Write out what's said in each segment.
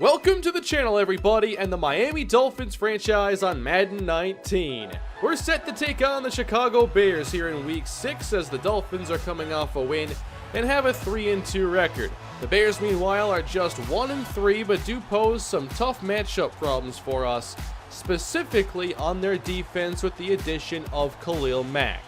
Welcome to the channel, everybody, and the Miami Dolphins franchise on Madden 19. We're set to take on the Chicago Bears here in Week 6 as the Dolphins are coming off a win and have a 3-2 record. The Bears, meanwhile, are just 1-3 but do pose some tough matchup problems for us, specifically on their defense with the addition of Khalil Mack.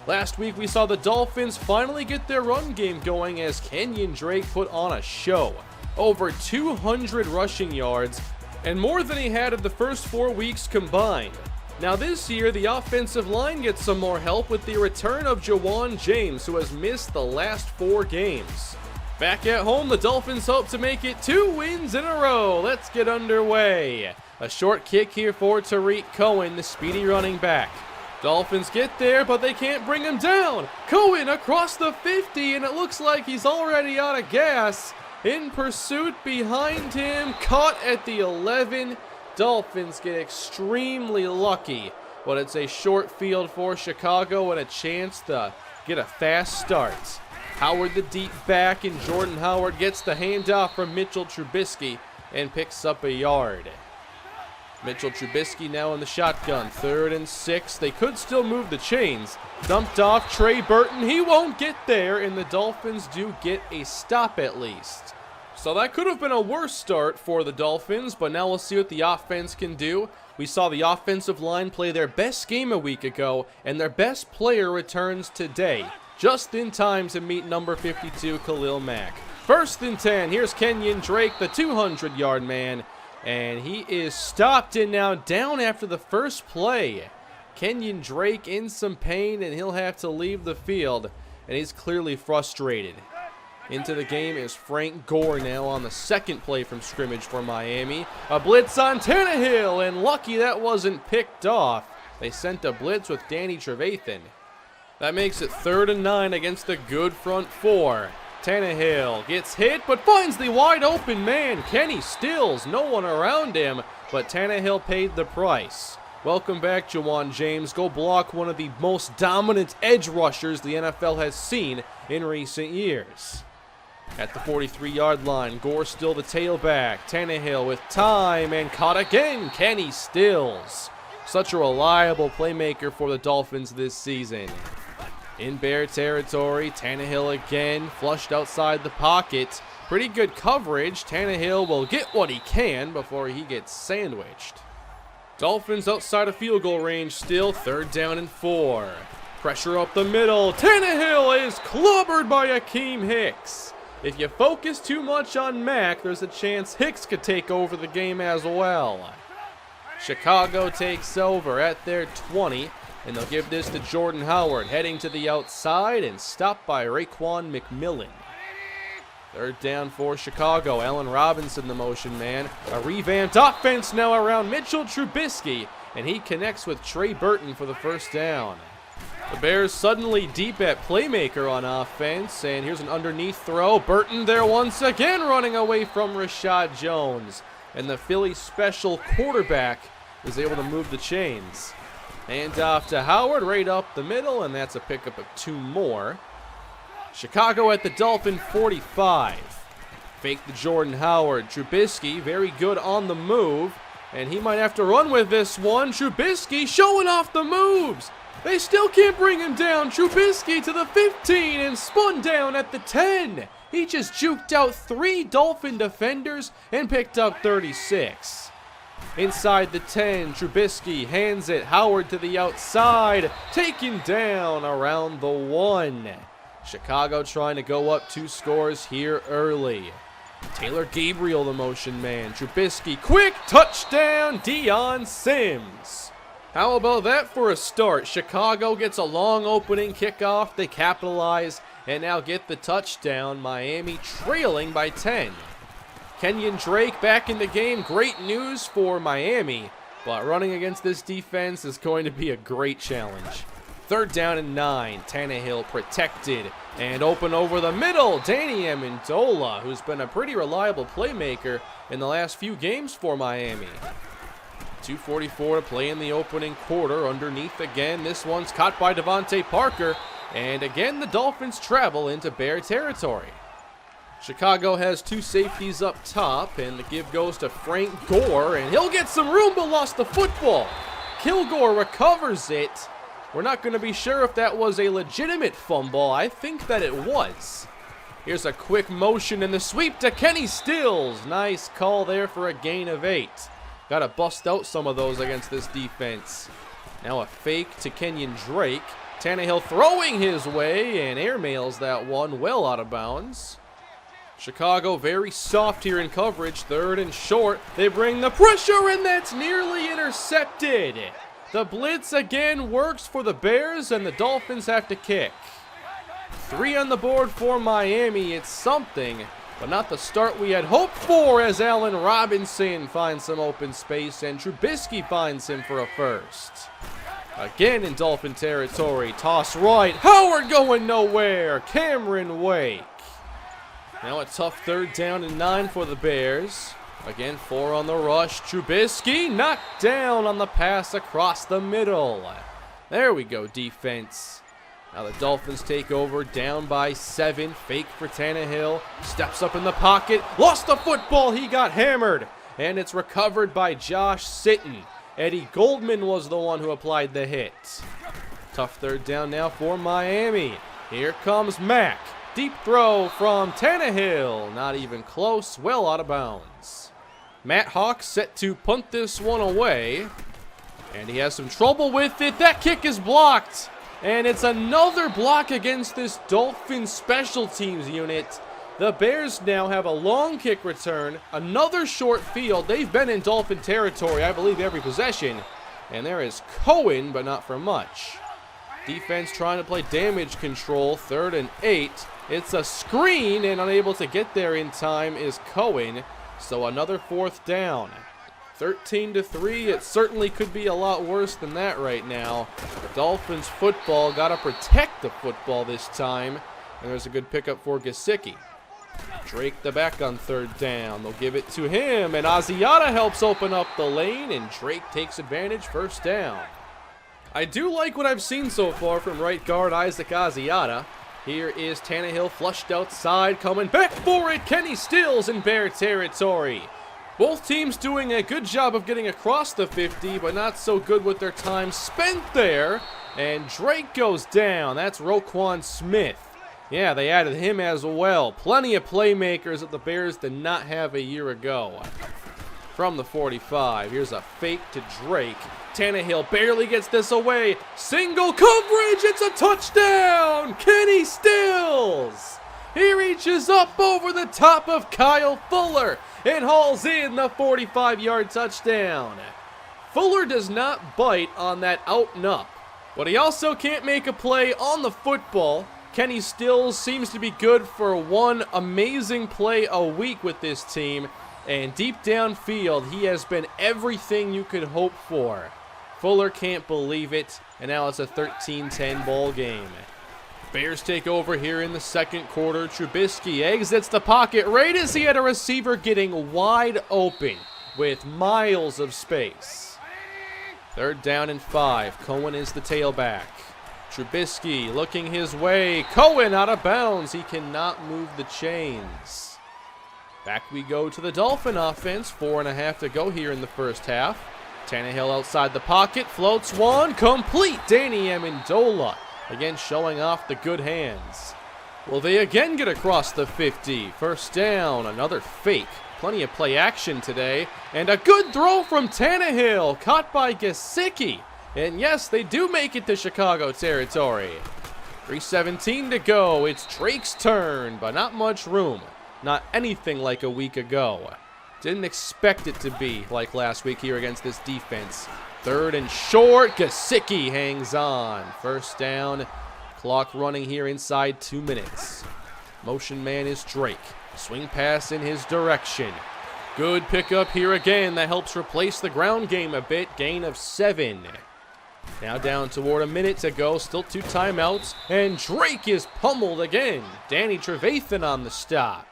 Last week, we saw the Dolphins finally get their run game going as Kenyan Drake put on a show. Over 200 rushing yards, and more than he had in the first 4 weeks combined. Now this year, the offensive line gets some more help with the return of James, who has missed the last 4 games. Back at home, the Dolphins hope to make it 2 wins in a row. Let's get underway. A short kick here for MrHurriicane, the speedy running back. Dolphins get there, but they can't bring him down. Cohen across the 50, and it looks like he's already out of gas. In pursuit behind him, caught at the 11. Dolphins get extremely lucky, but it's a short field for Chicago and a chance to get a fast start. Howard the deep back, and Jordan Howard gets the handoff from Mitchell Trubisky and picks up a yard. Mitchell Trubisky now in the shotgun, 3rd and 6. They could still move the chains. Dumped off Trey Burton. He won't get there, and the Dolphins do get a stop at least. So that could have been a worse start for the Dolphins, but now we'll see what the offense can do. We saw the offensive line play their best game a week ago, and their best player returns today, just in time to meet number 52, Khalil Mack. 1st and 10. Here's Kenyan Drake, the 200-yard man. And he is stopped and now down after the first play. Kenyan Drake in some pain, and he'll have to leave the field, and he's clearly frustrated. Into the game is Frank Gore now on the second play from scrimmage for Miami. A blitz on Tannehill, and lucky that wasn't picked off. They sent a blitz with Danny Trevathan. That makes it 3rd and 9 against the good front 4. Tannehill gets hit, but finds the wide open man. Kenny Stills, no one around him, but Tannehill paid the price. Welcome back, James. Go block one of the most dominant edge rushers the NFL has seen in recent years. At the 43-yard line, Gore still the tailback. Tannehill with time and caught again. Kenny Stills. Such a reliable playmaker for the Dolphins this season. In Bear territory, Tannehill again, flushed outside the pocket. Pretty good coverage. Tannehill will get what he can before he gets sandwiched. Dolphins outside of field goal range still, 3rd down and 4. Pressure up the middle. Tannehill is clobbered by Akeem Hicks. If you focus too much on Mack, there's a chance Hicks could take over the game as well. Chicago takes over at their 20. And they'll give this to Jordan Howard, heading to the outside and stopped by Raekwon McMillan. 3rd down for Chicago. Allen Robinson, the motion man. A revamped offense now around Mitchell Trubisky, and he connects with Trey Burton for the 1st down. The Bears suddenly deep at playmaker on offense, and here's an underneath throw. Burton there once again, running away from Rashad Jones. And the Philly special quarterback is able to move the chains. Hand off to Howard, right up the middle, and that's a pickup of 2 more. Chicago at the Dolphin 45. Fake the Jordan Howard. Trubisky, very good on the move, and he might have to run with this one. Trubisky showing off the moves. They still can't bring him down. Trubisky to the 15 and spun down at the 10. He just juked out 3 Dolphin defenders and picked up 36. Inside the 10, Trubisky hands it. Howard to the outside, taken down around the 1. Chicago trying to go up 2 scores here early. Taylor Gabriel, the motion man. Trubisky, quick touchdown, Deion Sims. How about that for a start? Chicago gets a long opening kickoff. They capitalize and now get the touchdown. Miami trailing by 10. Kenyan Drake back in the game. Great news for Miami, but running against this defense is going to be a great challenge. 3rd down and 9. Tannehill protected and open over the middle. Danny Amendola, who's been a pretty reliable playmaker in the last few games for Miami. 2:44 to play in the opening quarter. Underneath again. This one's caught by Devontae Parker. And again, the Dolphins travel into Bear territory. Chicago has two safeties up top, and the give goes to Frank Gore, and he'll get some room but lost the football. Kilgore recovers it. We're not going to be sure if that was a legitimate fumble. I think that it was. Here's a quick motion and the sweep to Kenny Stills. Nice call there for a gain of 8. Got to bust out some of those against this defense. Now a fake to Kenyan Drake. Tannehill throwing his way and airmails that one well out of bounds. Chicago very soft here in coverage, 3rd and short. They bring the pressure, and that's nearly intercepted. The blitz again works for the Bears, and the Dolphins have to kick. 3 on the board for Miami. It's something, but not the start we had hoped for, as Allen Robinson finds some open space, and Trubisky finds him for a first. Again in Dolphin territory. Toss right. Howard going nowhere. Cameron Wake. Now a tough 3rd down and 9 for the Bears. Again, 4 on the rush. Trubisky knocked down on the pass across the middle. There we go, defense. Now the Dolphins take over, down by 7. Fake for Tannehill. Steps up in the pocket. Lost the football. He got hammered. And it's recovered by Josh Sitton. Eddie Goldman was the one who applied the hit. Tough 3rd down now for Miami. Here comes Mack. Deep throw from Tannehill. Not even close. Well out of bounds. Matt Hawk set to punt this one away. And he has some trouble with it. That kick is blocked. And it's another block against this Dolphins special teams unit. The Bears now have a long kick return. Another short field. They've been in Dolphin territory, I believe, every possession. And there is Cohen, but not for much. Defense trying to play damage control. 3rd and 8. It's a screen, and unable to get there in time is Cohen. So another 4th down. 13-3. It certainly could be a lot worse than that right now. Dolphins football. Got to protect the football this time. And there's a good pickup for Gesicki. Drake the back on 3rd down. They'll give it to him, and Asiata helps open up the lane, and Drake takes advantage. 1st down. I do like what I've seen so far from right guard Isaac Asiata. Here is Tannehill flushed outside, coming back for it. Kenny Stills in Bear territory. Both teams doing a good job of getting across the 50, but not so good with their time spent there. And Drake goes down. That's Roquan Smith. Yeah, they added him as well. Plenty of playmakers that the Bears did not have a year ago. From the 45, here's a fake to Drake. Tannehill barely gets this away. Single coverage, it's a touchdown! Kenny Stills! He reaches up over the top of Kyle Fuller and hauls in the 45-yard touchdown. Fuller does not bite on that out and up, but he also can't make a play on the football. Kenny Stills seems to be good for one amazing play a week with this team, and deep downfield, he has been everything you could hope for. Fuller can't believe it, and now it's a 13-10 ball game. Bears take over here in the 2nd quarter. Trubisky exits the pocket right as he had a receiver getting wide open with miles of space. 3rd down and 5. Cohen is the tailback. Trubisky looking his way. Cohen out of bounds. He cannot move the chains. Back we go to the Dolphin offense. 4.5 to go here in the 1st half. Tannehill outside the pocket. Floats one. Complete. Danny Amendola. Again showing off the good hands. Will they again get across the 50? 1st down. Another fake. Plenty of play action today. And a good throw from Tannehill. Caught by Gesicki. And yes, they do make it to Chicago territory. 3:17 to go. It's Drake's turn, but not much room. Not anything like a week ago. Didn't expect it to be like last week here against this defense. 3rd and short. Gesicki hangs on. 1st down. Clock running here inside 2 minutes. Motion man is Drake. Swing pass in his direction. Good pickup here again. That helps replace the ground game a bit. Gain of 7. Now down toward a minute to go. Still 2 timeouts. And Drake is pummeled again. Danny Trevathan on the stop.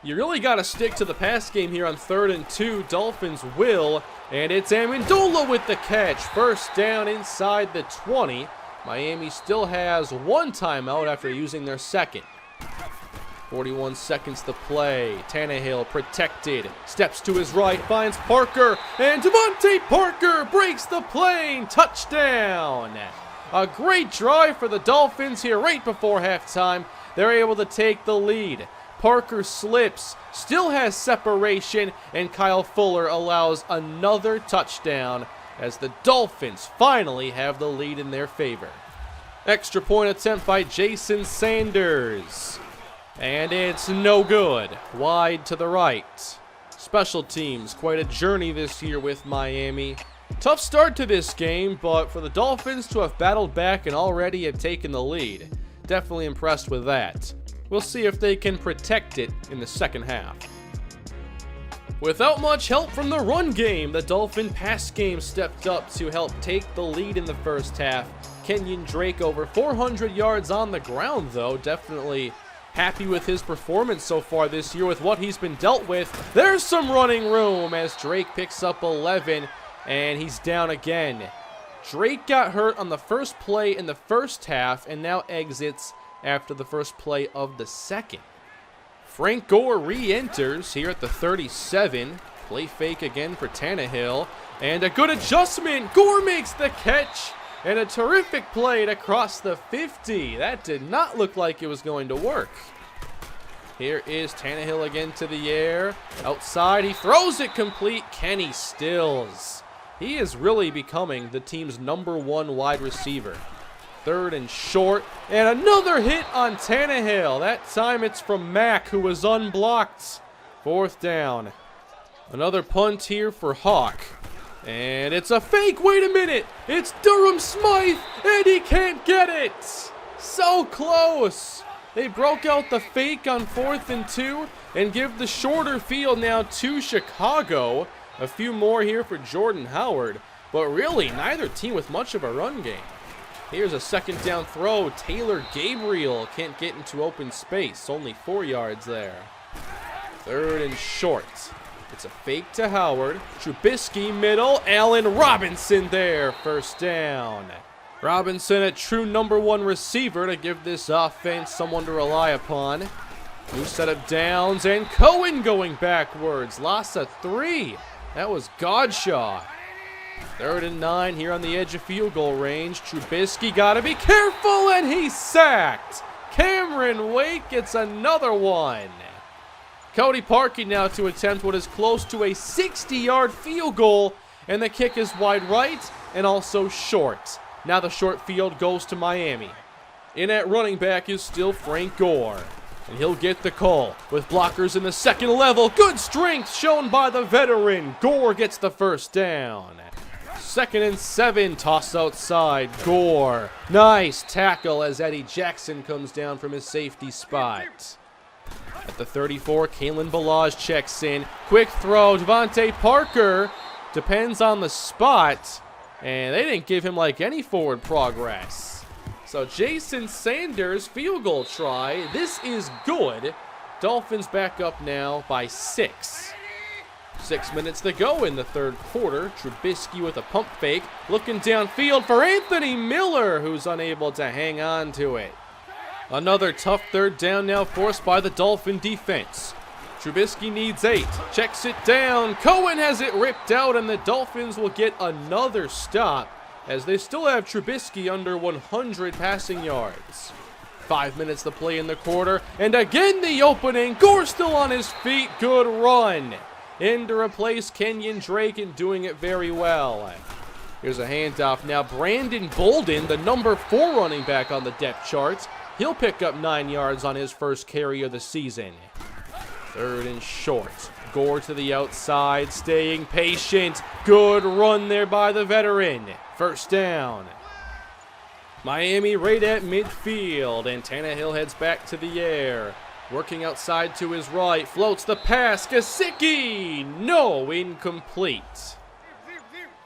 You really got to stick to the pass game here on 3rd and 2. Dolphins will. And it's Amendola with the catch. 1st down inside the 20. Miami still has 1 timeout after using their 2nd. 41 seconds to play. Tannehill protected. Steps to his right. Finds Parker. And Devontae Parker breaks the plane. Touchdown. A great drive for the Dolphins here right before halftime. They're able to take the lead. Parker slips. Still has separation. And Kyle Fuller allows another touchdown as the Dolphins finally have the lead in their favor. Extra point attempt by Jason Sanders. And it's no good. Wide to the right. Special teams, quite a journey this year with Miami. Tough start to this game, but for the Dolphins to have battled back and already have taken the lead, definitely impressed with that. We'll see if they can protect it in the second half. Without much help from the run game, the Dolphin pass game stepped up to help take the lead in the first half. Kenyan Drake over 400 yards on the ground, though. Definitely happy with his performance so far this year with what he's been dealt with. There's some running room as Drake picks up 11, and he's down again. Drake got hurt on the first play in the first half and now exits after the first play of the second. Frank Gore re-enters here at the 37. Play fake again for Tannehill. And a good adjustment. Gore makes the catch. And a terrific play to cross the 50. That did not look like it was going to work. Here is Tannehill again to the air. Outside, he throws it complete. Kenny Stills. He is really becoming the team's #1 wide receiver. Third and short. And another hit on Tannehill. That time it's from Mack, who was unblocked. Fourth down. Another punt here for Hawk. And it's a fake. Wait a minute. It's Durham Smythe, and he can't get it. So close. They broke out the fake on 4th and 2 and give the shorter field now to Chicago. A few more here for Jordan Howard, but really neither team with much of a run game. Here's a second down throw. Taylor Gabriel can't get into open space. Only 4 yards there. Third and short. It's a fake to Howard. Trubisky middle. Allen Robinson there. First down. Robinson, a true #1 receiver to give this offense someone to rely upon. New set of downs, and Cohen going backwards. Loss of 3. That was Godshaw. 3rd and 9 here on the edge of field goal range. Trubisky got to be careful, and he's sacked. Cameron Wake gets another one. Cody Parkey now to attempt what is close to a 60-yard field goal, and the kick is wide right and also short. Now the short field goes to Miami. In at running back is still Frank Gore, and he'll get the call with blockers in the second level. Good strength shown by the veteran. Gore gets the first down. 2nd and 7, toss outside. Gore. Nice tackle as Eddie Jackson comes down from his safety spot. At the 34, Kalen Ballage checks in. Quick throw, Devontae Parker. Depends on the spot. And they didn't give him like any forward progress. So Jason Sanders, field goal try. This is good. Dolphins back up now by 6. 6 minutes to go in the third quarter. Trubisky with a pump fake. Looking downfield for Anthony Miller, who's unable to hang on to it. Another tough third down now forced by the Dolphin defense. Trubisky needs 8. Checks it down. Cohen has it ripped out, and the Dolphins will get another stop as they still have Trubisky under 100 passing yards. 5 minutes to play in the quarter, and again the opening. Gore still on his feet. Good run. In to replace Kenyan Drake and doing it very well. Here's a handoff now. Brandon Bolden, the #4 running back on the depth chart. He'll pick up 9 yards on his first carry of the season. 3rd and short. Gore to the outside, staying patient. Good run there by the veteran. First down. Miami right at midfield, and Tannehill heads back to the air. Working outside to his right, floats the pass. Gesicki! No, incomplete.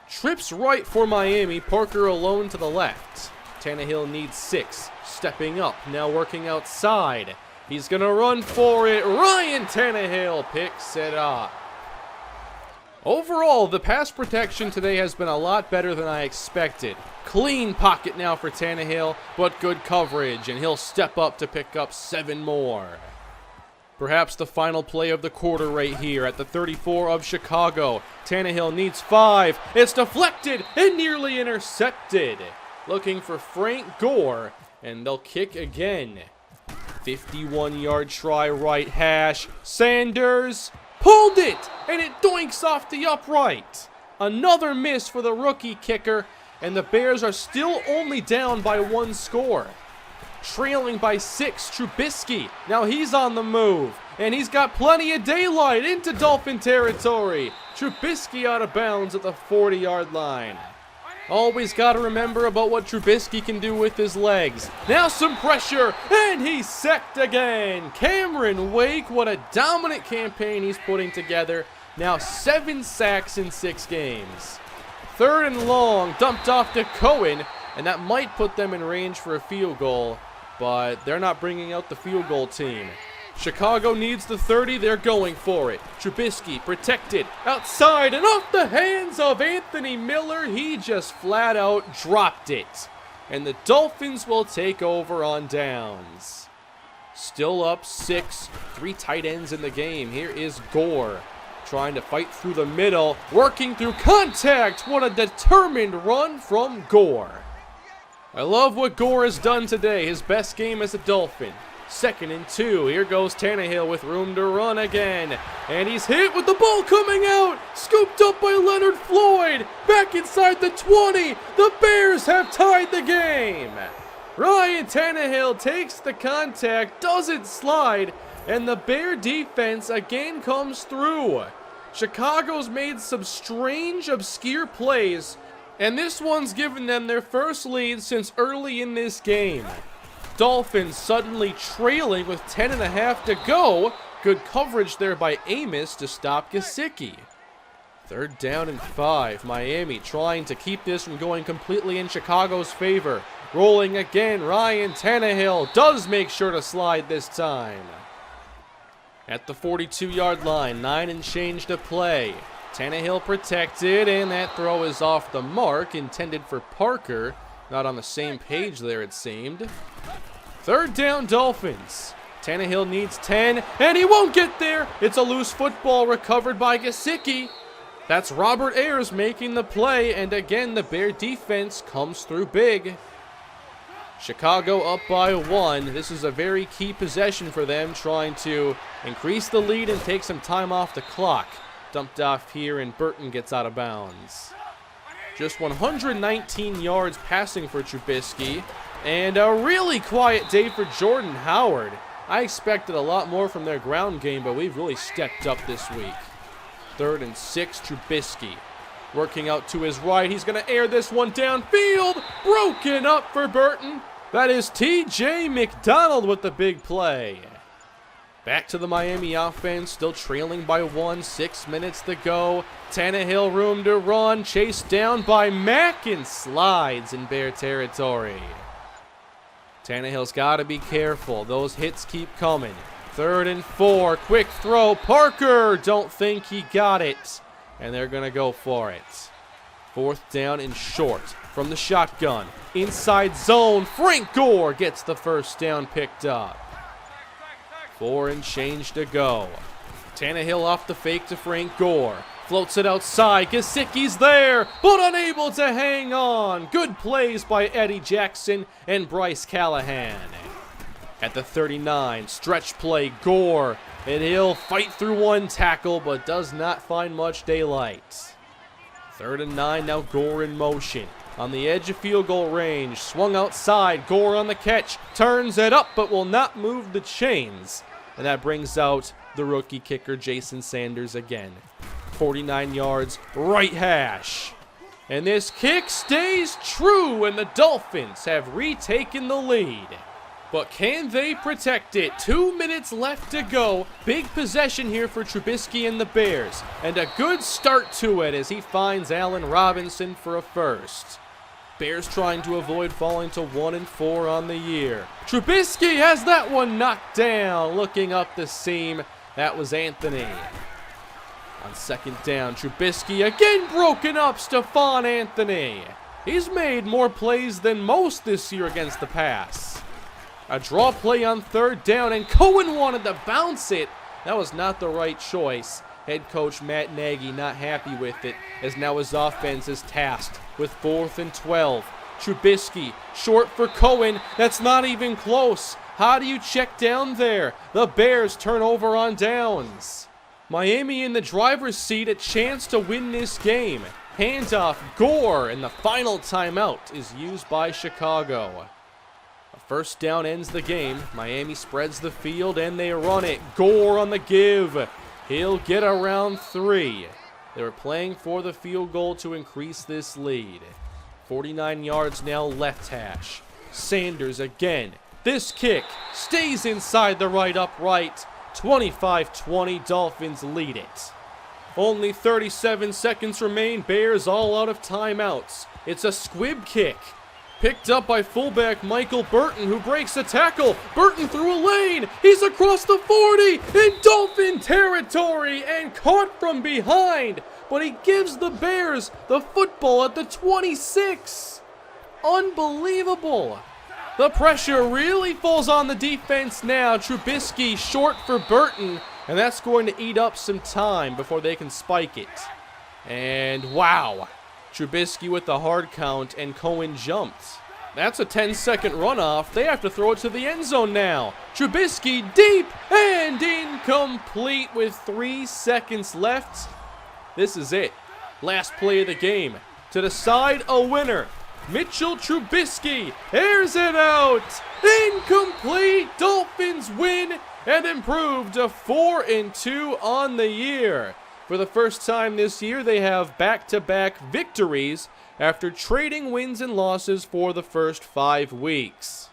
Trips right for Miami. Parker alone to the left. Tannehill needs 6. Stepping up, now working outside. He's going to run for it. Ryan Tannehill picks it up. Overall, the pass protection today has been a lot better than I expected. Clean pocket now for Tannehill, but good coverage, and he'll step up to pick up 7 more. Perhaps the final play of the quarter right here at the 34 of Chicago. Tannehill needs 5. It's deflected and nearly intercepted. Looking for Frank Gore, and they'll kick again. 51-yard try right hash. Sanders pulled it, and it doinks off the upright. Another miss for the rookie kicker, and the Bears are still only down by 1 score. Trailing by 6, Trubisky. Now he's on the move, and he's got plenty of daylight into Dolphin territory. Trubisky out of bounds at the 40-yard line. Always got to remember about what Trubisky can do with his legs. Now some pressure, and he's sacked again. Cameron Wake, what a dominant campaign he's putting together. Now 7 sacks in 6 games. 3rd and long, dumped off to Cohen, and that might put them in range for a field goal, but they're not bringing out the field goal team. Chicago needs the 30, they're going for it. Trubisky protected, outside, and off the hands of Anthony Miller. He just flat out dropped it. And the Dolphins will take over on downs. Still up 6, 3 tight ends in the game. Here is Gore, trying to fight through the middle, working through contact. What a determined run from Gore. I love what Gore has done today, his best game as a Dolphin. 2nd and 2. Here goes Tannehill with room to run again. And he's hit with the ball coming out. Scooped up by Leonard Floyd. Back inside the 20. The Bears have tied the game. Ryan Tannehill takes the contact, doesn't slide, and the Bear defense again comes through. Chicago's made some strange, obscure plays, and this one's given them their first lead since early in this game. Dolphins suddenly trailing with 10.5 to go. Good coverage there by Amos to stop Gesicki. 3rd down and 5. Miami trying to keep this from going completely in Chicago's favor. Rolling again, Ryan Tannehill does make sure to slide this time. At the 42-yard line, 9 and change to play. Tannehill protected, and that throw is off the mark, intended for Parker. Not on the same page there, it seemed. 3rd down, Dolphins. Tannehill needs 10, and he won't get there. It's a loose football recovered by Gesicki. That's Robert Ayers making the play, and again, the Bear defense comes through big. Chicago up by 1. This is a very key possession for them, trying to increase the lead and take some time off the clock. Dumped off here, and Burton gets out of bounds. Just 119 yards passing for Trubisky, and a really quiet day for Jordan Howard. I expected a lot more from their ground game, but we've really stepped up this week. 3rd and 6, Trubisky. Working out to his right, he's going to air this one downfield. Broken up for Burton. That is T.J. McDonald with the big play. Back to the Miami offense, still trailing by 1, 6 minutes to go. Tannehill room to run, chased down by Mack, and slides in Bear territory. Tannehill's got to be careful. Those hits keep coming. 3rd and 4, quick throw. Parker, don't think he got it. And they're going to go for it. 4th down and short from the shotgun. Inside zone, Frank Gore gets the 1st down picked up. 4 and change to go. Tannehill off the fake to Frank Gore. Floats it outside. Gesicki's there, but unable to hang on. Good plays by Eddie Jackson and Bryce Callahan. At the 39, stretch play, Gore. And he'll fight through one tackle, but does not find much daylight. 3rd and 9, now Gore in motion. On the edge of field goal range, swung outside, Gore on the catch. Turns it up, but will not move the chains. And that brings out the rookie kicker, Jason Sanders again. 49 yards, right hash. And this kick stays true, and the Dolphins have retaken the lead. But can they protect it? 2 minutes left to go. Big possession here for Trubisky and the Bears. And a good start to it as he finds Allen Robinson for a first. Bears trying to avoid falling to 1-4 on the year. Trubisky has that one knocked down. Looking up the seam, that was Anthony. On 2nd down, Trubisky again broken up. Stephon Anthony. He's made more plays than most this year against the pass. A draw play on third down, and Cohen wanted to bounce it. That was not the right choice. Head coach Matt Nagy not happy with it, as now his offense is tasked with 4th and 12. Trubisky, short for Cohen. That's not even close. How do you check down there? The Bears turn over on downs. Miami in the driver's seat, a chance to win this game. Handoff, Gore, and the final timeout is used by Chicago. A first down ends the game. Miami spreads the field, and they run it. Gore on the give. He'll get around 3. They were playing for the field goal to increase this lead. 49 yards now, left hash. Sanders again. This kick stays inside the right upright. 25-20, Dolphins lead it. Only 37 seconds remain. Bears all out of timeouts. It's a squib kick. Picked up by fullback Michael Burton, who breaks the tackle. Burton through a lane. He's across the 40 in Dolphin territory and caught from behind. But he gives the Bears the football at the 26. Unbelievable. The pressure really falls on the defense now. Trubisky short for Burton, and that's going to eat up some time before they can spike it. And wow. Trubisky with the hard count, and Cohen jumped. That's a 10-second runoff. They have to throw it to the end zone now. Trubisky deep and incomplete with 3 seconds left. This is it. Last play of the game. To decide a winner. Mitchell Trubisky airs it out. Incomplete. Dolphins win and improve to 4-2 on the year. For the first time this year, they have back-to-back victories after trading wins and losses for the first 5 weeks.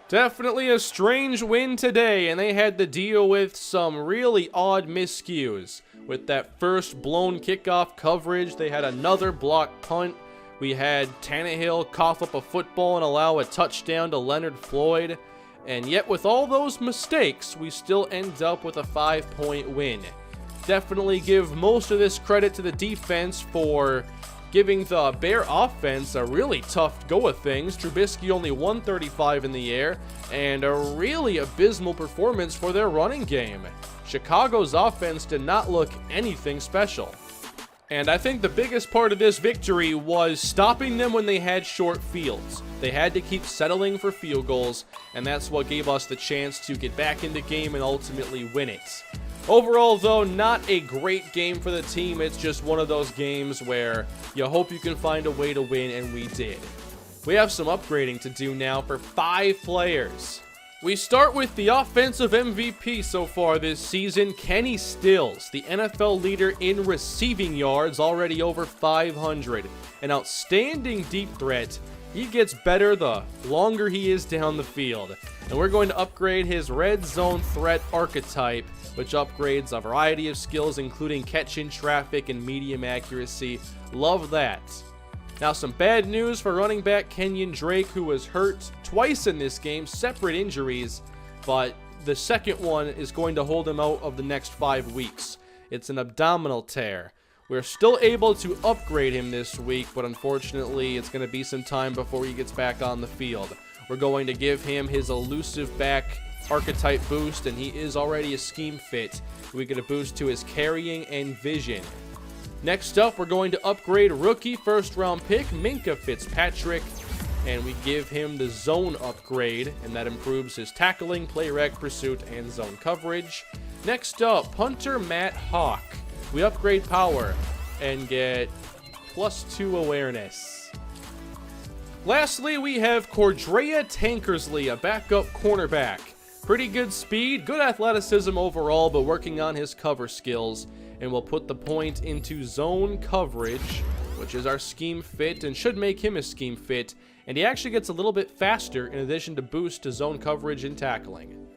Definitely a strange win today, and they had to deal with some really odd miscues. With that first blown kickoff coverage, they had another blocked punt. We had Tannehill cough up a football and allow a touchdown to Leonard Floyd. And yet with all those mistakes, we still end up with a 5-point win. Definitely give most of this credit to the defense for giving the Bear offense a really tough go of things. Trubisky only 135 in the air, and a really abysmal performance for their running game. Chicago's offense did not look anything special. And I think the biggest part of this victory was stopping them when they had short fields. They had to keep settling for field goals, and that's what gave us the chance to get back in the game and ultimately win it. Overall, though, not a great game for the team. It's just one of those games where you hope you can find a way to win, and we did. We have some upgrading to do now for 5 players. We start with the offensive MVP so far this season, Kenny Stills, the NFL leader in receiving yards, already over 500. An outstanding deep threat. He gets better the longer he is down the field. And we're going to upgrade his red zone threat archetype, which upgrades a variety of skills, including catch in traffic and medium accuracy. Love that. Now, some bad news for running back Kenyan Drake, who was hurt twice in this game, separate injuries, but the second one is going to hold him out of the next 5 weeks. It's an abdominal tear. We're still able to upgrade him this week, but unfortunately, it's going to be some time before he gets back on the field. We're going to give him his elusive back archetype boost, and he is already a scheme fit. We get a boost to his carrying and vision. Next up, we're going to upgrade rookie first-round pick Minka Fitzpatrick, and we give him the zone upgrade, and that improves his tackling, play rec, pursuit, and zone coverage. Next up, punter Matt Hawk. We upgrade power and get +2 awareness. Lastly, we have Cordrea Tankersley, a backup cornerback. Pretty good speed, good athleticism overall, but working on his cover skills. And we'll put the point into zone coverage, which is our scheme fit and should make him a scheme fit. And he actually gets a little bit faster in addition to boost to zone coverage and tackling.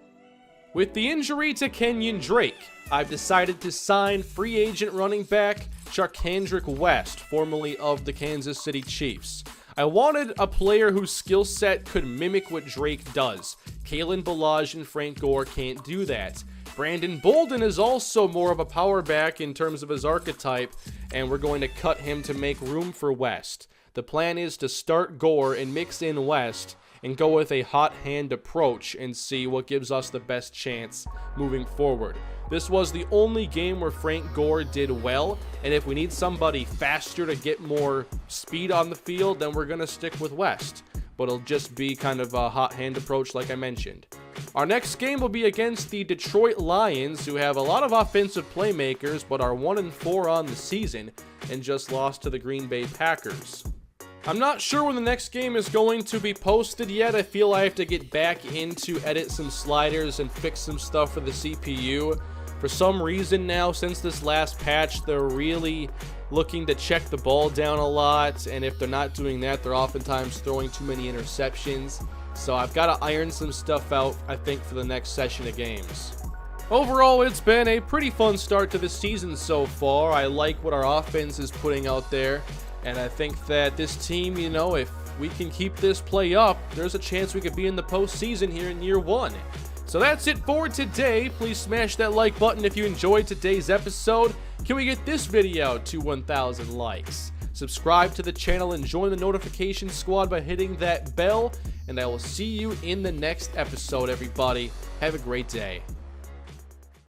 With the injury to Kenyan Drake, I've decided to sign free agent running back Charkandrick West, formerly of the Kansas City Chiefs. I wanted a player whose skill set could mimic what Drake does. Kalen Ballage and Frank Gore can't do that. Brandon Bolden is also more of a power back in terms of his archetype, and we're going to cut him to make room for West. The plan is to start Gore and mix in West, and go with a hot hand approach and see what gives us the best chance moving forward. This was the only game where Frank Gore did well, and if we need somebody faster to get more speed on the field, then we're going to stick with West. But it'll just be kind of a hot hand approach like I mentioned. Our next game will be against the Detroit Lions, who have a lot of offensive playmakers, but are 1-4 on the season and just lost to the Green Bay Packers. I'm not sure when the next game is going to be posted yet. I feel I have to get back in to edit some sliders and fix some stuff for the CPU. For some reason now, since this last patch, they're really looking to check the ball down a lot, and if they're not doing that, they're oftentimes throwing too many interceptions. So I've got to iron some stuff out, I think, for the next session of games. Overall, it's been a pretty fun start to the season so far. I like what our offense is putting out there, and I think that this team, you know, if we can keep this play up, there's a chance we could be in the postseason here in year one. So that's it for today. Please smash that like button if you enjoyed today's episode. Can we get this video to 1,000 likes? Subscribe to the channel and join the notification squad by hitting that bell. And I will see you in the next episode, everybody. Have a great day.